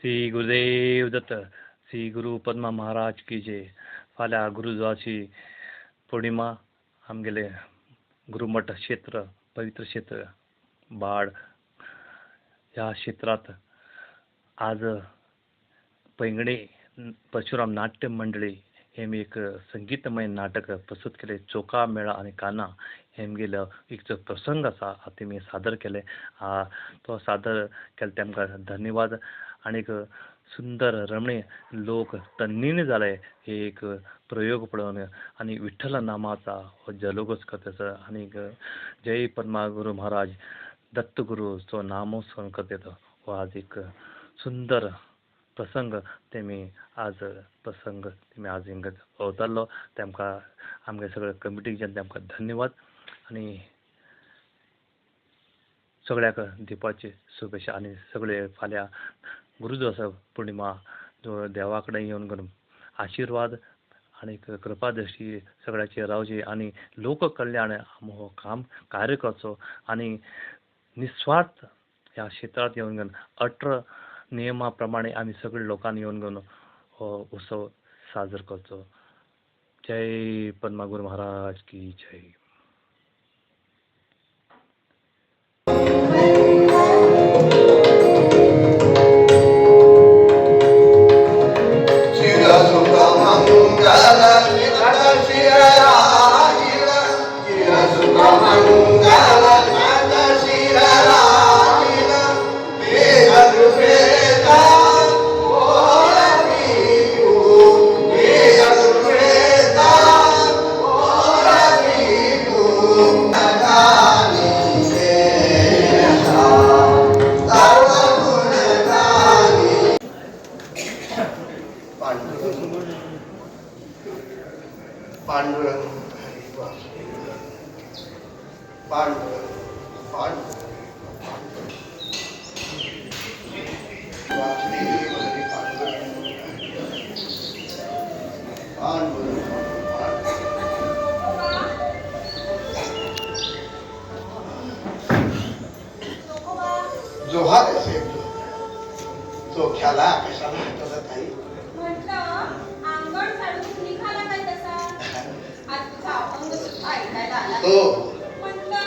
श्री गुरुदेव दत्त. श्री गुरु पद्मा महाराज की जय. फाल्या गुरुद्वाराची पौर्णिमा. आमगेले गुरुमठ क्षेत्र, पवित्र क्षेत्र बाड ह्या क्षेत्रात आज पैंगणे परशुराम नाट्य मंडळी हेम एक संगीतमय नाटक प्रस्तुत केले. चोका मेळा आणि काना हेम गेलं एक जो प्रसंग असा ते मी सादर केले. तो सादर केले तेमकां धन्यवाद. आणि सुंदर रमणीय लोक तन्नीन झाले हे एक प्रयोग पळोवन आणि विठ्ठल नामाचा जलोगस करता. आणि जय पद्मा गुरु महाराज दत्तगुरूचो नामोस्मरण करता. हो आज एक सुंदर प्रसंग तेमी आज हिंगा अवतारलो. तेमकां आमगे सगळे कमिटीच्यान तेमकां धन्यवाद. आणि सगळ्याक दिवपाची शुभेच्छा. आणि सगळे फाल्यां गुरुद्वार पौर्णिमा जो देवा कडेन येवन आशिर्वाद आणि कृपादृश्टी सगळ्याचेर रावची. आणि लोक कल्याण हो काम कार्य करचो. आणि निस्वार्थ ह्या क्षेत्रात येवन अठरा नियमा प्रमाणे आमी सगळे लोकांनी येवन हो उत्सव साजरो करचो. जय पद्मा गुरु महाराज की जय. जोहार असेल तो ख्याला कशाला हाताला काही म्हटलं अंगण झाडून निघाला काय तसा. आज तुझा अभंग सुद्धा ऐकायला आला. हो म्हटलं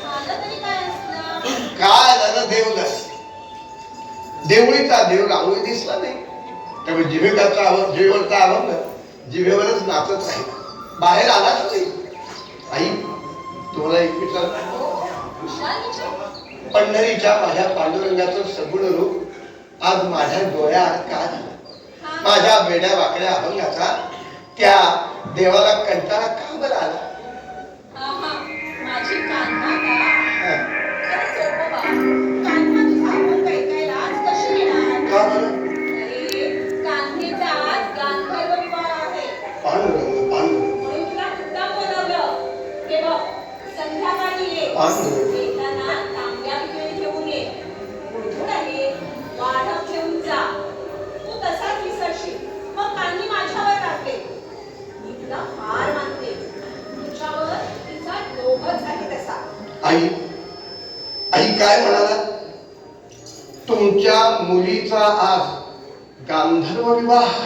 झालं तरी काय असलं. काय झालं देवळीचा देव रांगोळी दिसला नाही. त्यामुळे जिभेवरचा अभंग जिभेवरच नाचत राहील, बाहेर आलाच नाही. आई तुम्हाला एक विचार, पंढरीच्या माझ्या पांडुरंगाचं सगुण रूप आज माझ्या डोळ्यात का झालं. माझ्या वेड्या वाकड्या अभंगाचा त्या देवाला कंटाळा का बरं आला. माझी कान्हा का चोकोबा, कान्हा तुझा अभंग ऐकायला आज कशी येणार. का बरं. अरे कान्हेचा आज गांधर्व विवाह आहे. पांडुरंग म्हणून तुला मुद्दाम बोलावलं. हे बघ संध्याकाळी ये. येताना तांब्या पितळी घेऊन ये. गुडघुड आहे, वाढप घेऊन जा. तू तसाच विसरशील मग कान्ही माझ्यावर राहते. मी तुला फार मानते. तुझ्यावर तिचा लोभच आहे तसा. आई आई काय म्हणाला. तुमच्या मुलीचा आज गांधर्व विवाह.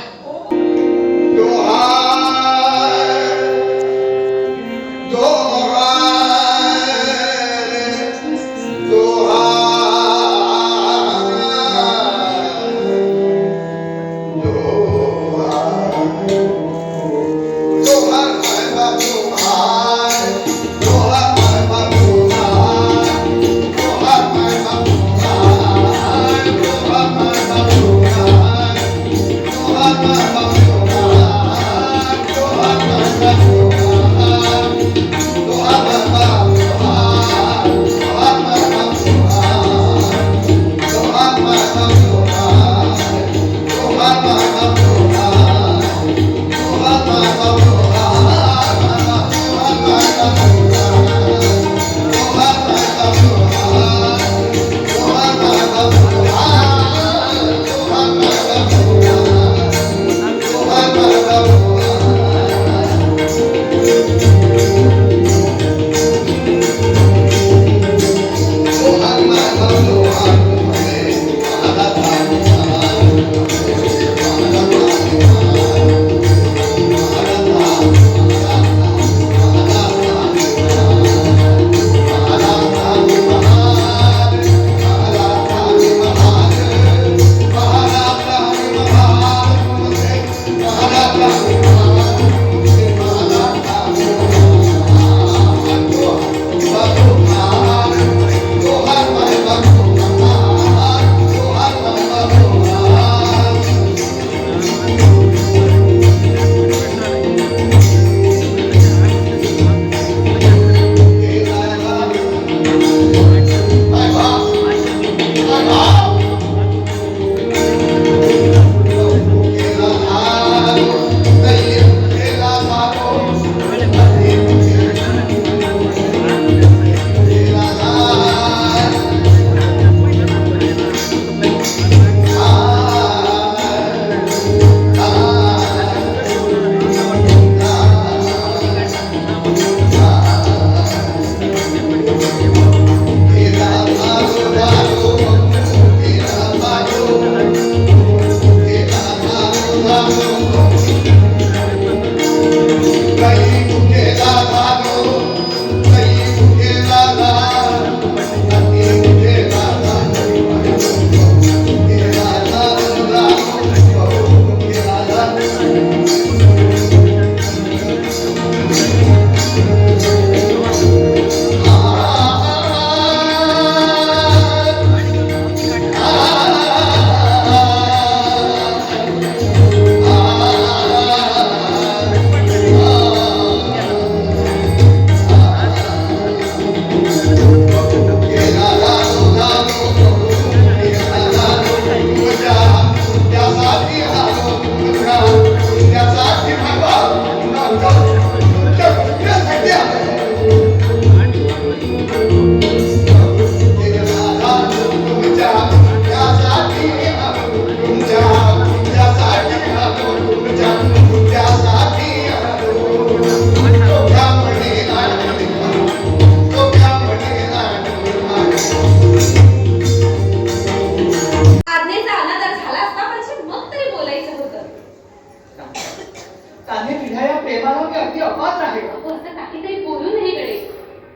हे अगदी अपात्र आहे. असं काहीतरी बोलू नाही कडे.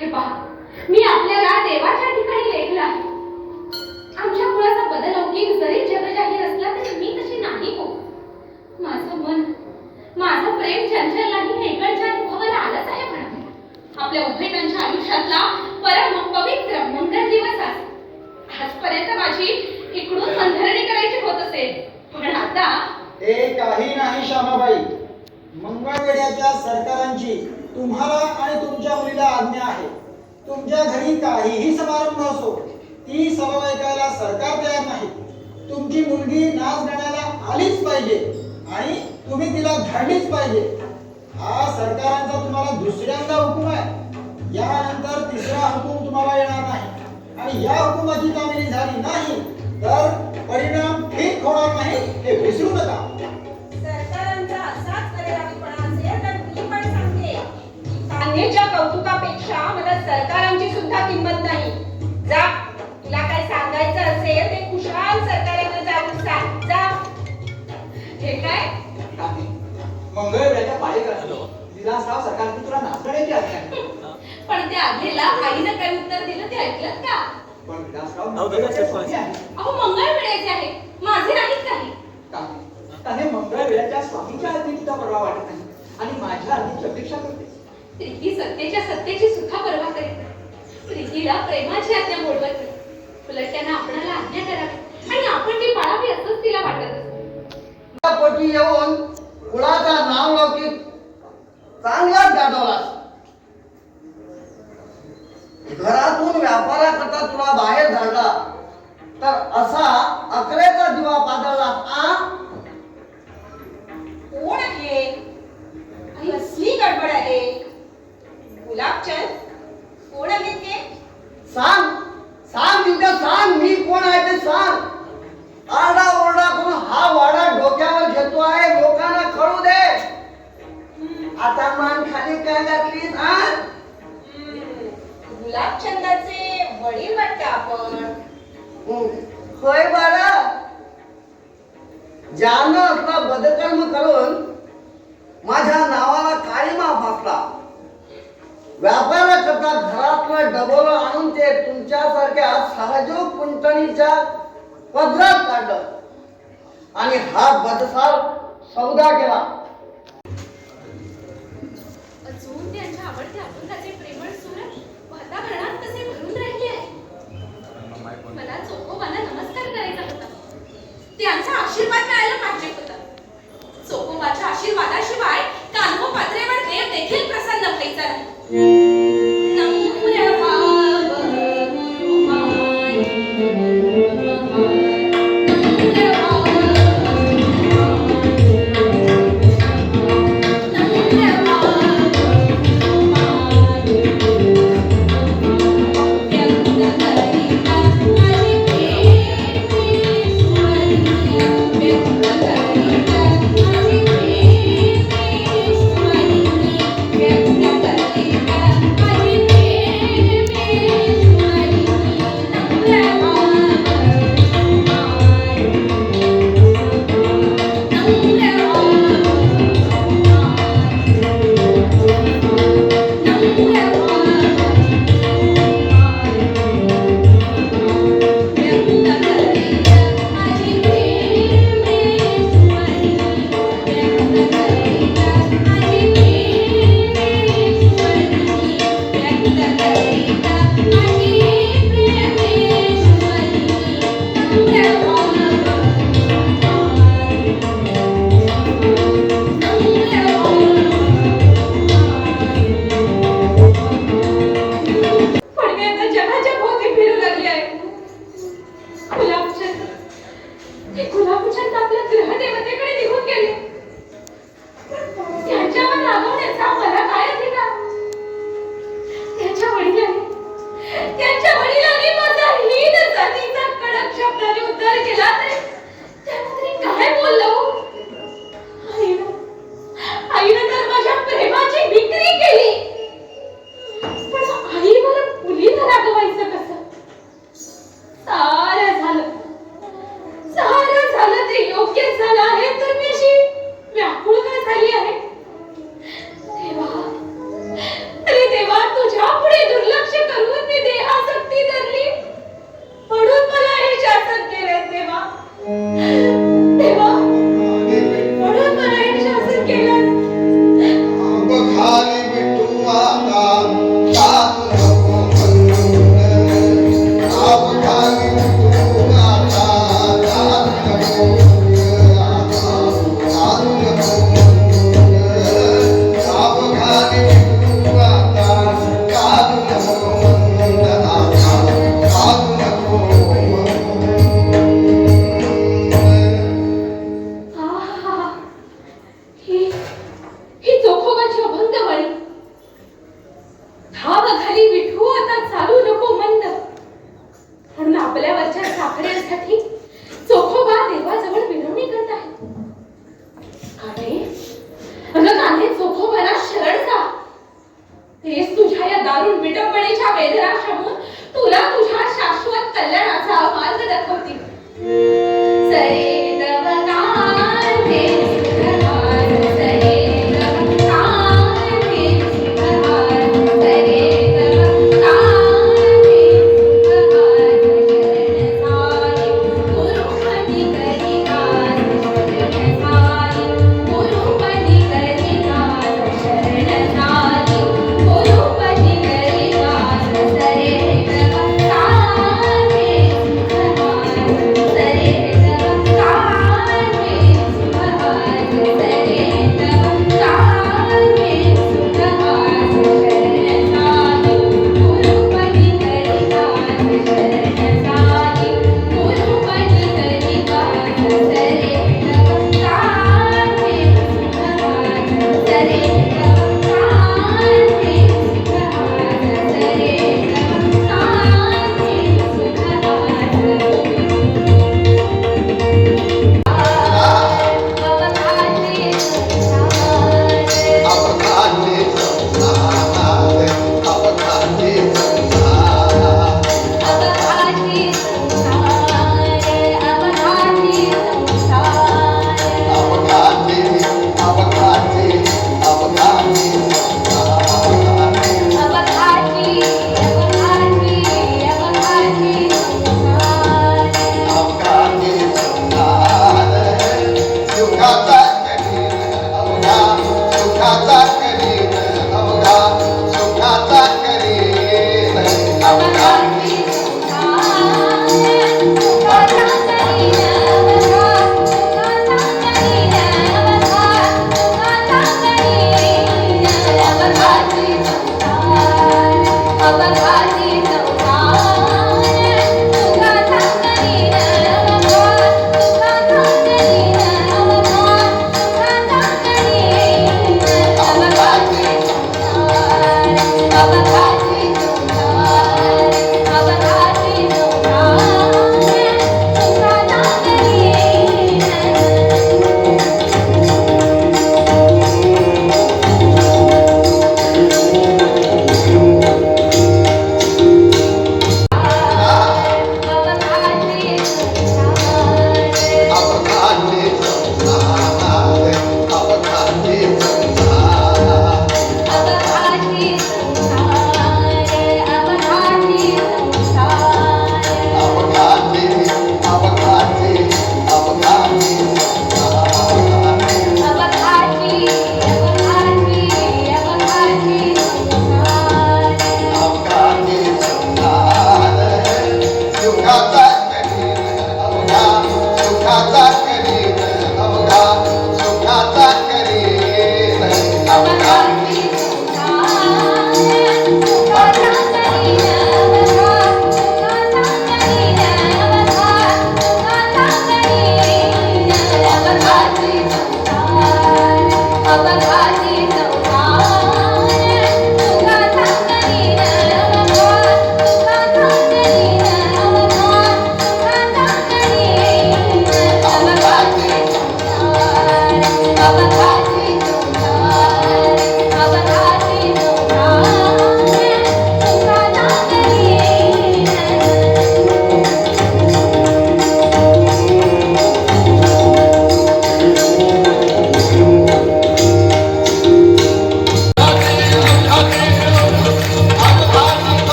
हे पहा, मी आपल्याला देवाच्या ठिकाणी लेखलं आहे. आमच्या कुळाचा बदल लौकिक जरी जगजाहीर असला तरी मी तशी नाही हो. माझं मन, माझं प्रेम चंचल नाही हे इकडच्या अनुभवाला आलंच आहे म्हणा. आपल्या उभयतांच्या आयुष्यातला परम पवित्र मंगल दिवस आहे. आजपर्यंत माझी इकडून मंथरणी करायची होत असेल, पण आता हे काही नाही श्यामाबाई. मंगळवेढ्याच्या सरकारांची तुम्हाला आणि तुमच्या मुलीला आज्ञा आहे. तुमच्या घरी काहीही समारंभ असो, ती सभा ऐकायला सरकार तयार नाही. तुमची मुलगी नाच गाण्याला आलीच पाहिजे आणि तुम्ही तिला धाडलीच पाहिजे. हा सरकारांचा तुम्हाला दुसऱ्यांदा हुकूम आहे. यानंतर तिसरा हुकूम तुम्हाला येणार नाही. आणि या हुकुमाची कामगिरी झाली नाही तर परिणाम ठीक होणार नाही हे विसरू नका. सरकारांचा असाच करेरावीपणा असेल तर मी पण सांगते, कान्हेच्या कौतुकापेक्षा मला सरकारांची सुद्धा किंमत नाही. जा, तुला काय सांगायचं असेल ते खुशाल सरकारांना जाऊन सांग. जा. हे काय? मंगळवेढ्याच्या पाळेकरांनी विलासराव सरकारने तुला नाचण्याची आज्ञा आहे. पण त्या आधीला आईनं काय उत्तर दिलं ते ऐकलं का? पण विलासराव मंगळवेढ्याचे स्वामी आहे. अहो मंगळ वेळेचे आहे, माझे नाहीत काही. त्याने मंगळवेढ्याच्या स्वामीच्या आज्ञेची सुद्धा पर्वा वाटत नाही आणि माझ्या आज्ञेची अपेक्षा करते. प्रीती सत्तेच्या सत्तेची सुद्धा पर्वा करीत नाही. प्रीतीला प्रेमाची आज्ञा मोडवत नाही. उलट त्यांना आपणाला आज्ञा करावी आणि आपण ती पाळावी असंच तिला वाटत असते. पोटी येऊन कुळाचा नाव लौकिक चांगलाच गाजवलास. घरातून व्यापाराकरता तुला बाहेर धाडला तर असा अकलेचा दिवा पाजळलास. आ कोण आहे? कसली गडबड आहे? गुलाबचंद कोण आहे ते? सांग सांग दिवट्या सांग, मी कोण आहे ते सांग. आरडा ओरडा करून हा वाडा डोक्यावर घेतो आहे, लोकांना कळू दे. आता मान खाली काय घातलीस? गुलाबचंदाचे वडील वाटतं आपण. होय बाळा, ज्यानं आपला बदकर्म करून माझ्या नावाला काळीमा फासला, व्यापाराकरता घरातलं डबोलं आणून ते तुमच्यासारख्या सहजोग कुंटणीच्या पदरात काढलं आणि हा बदसार सौदा केला. अजून त्यांच्या आवडत्या अभंगाचे प्रेमळ सूर वातावरणात कसे भरून राहिले आहे. मला चोखोबांना नमस्कार करायचा होता. त्यांचा आशीर्वाद मिळायला पाहिजे होता. चोखोबाच्या आशीर्वादाशिवाय कान्हो पात्रेवर देव देखील प्रसन्न व्हायचा नाही. सारं झालं ते योग्य झालं आहे तर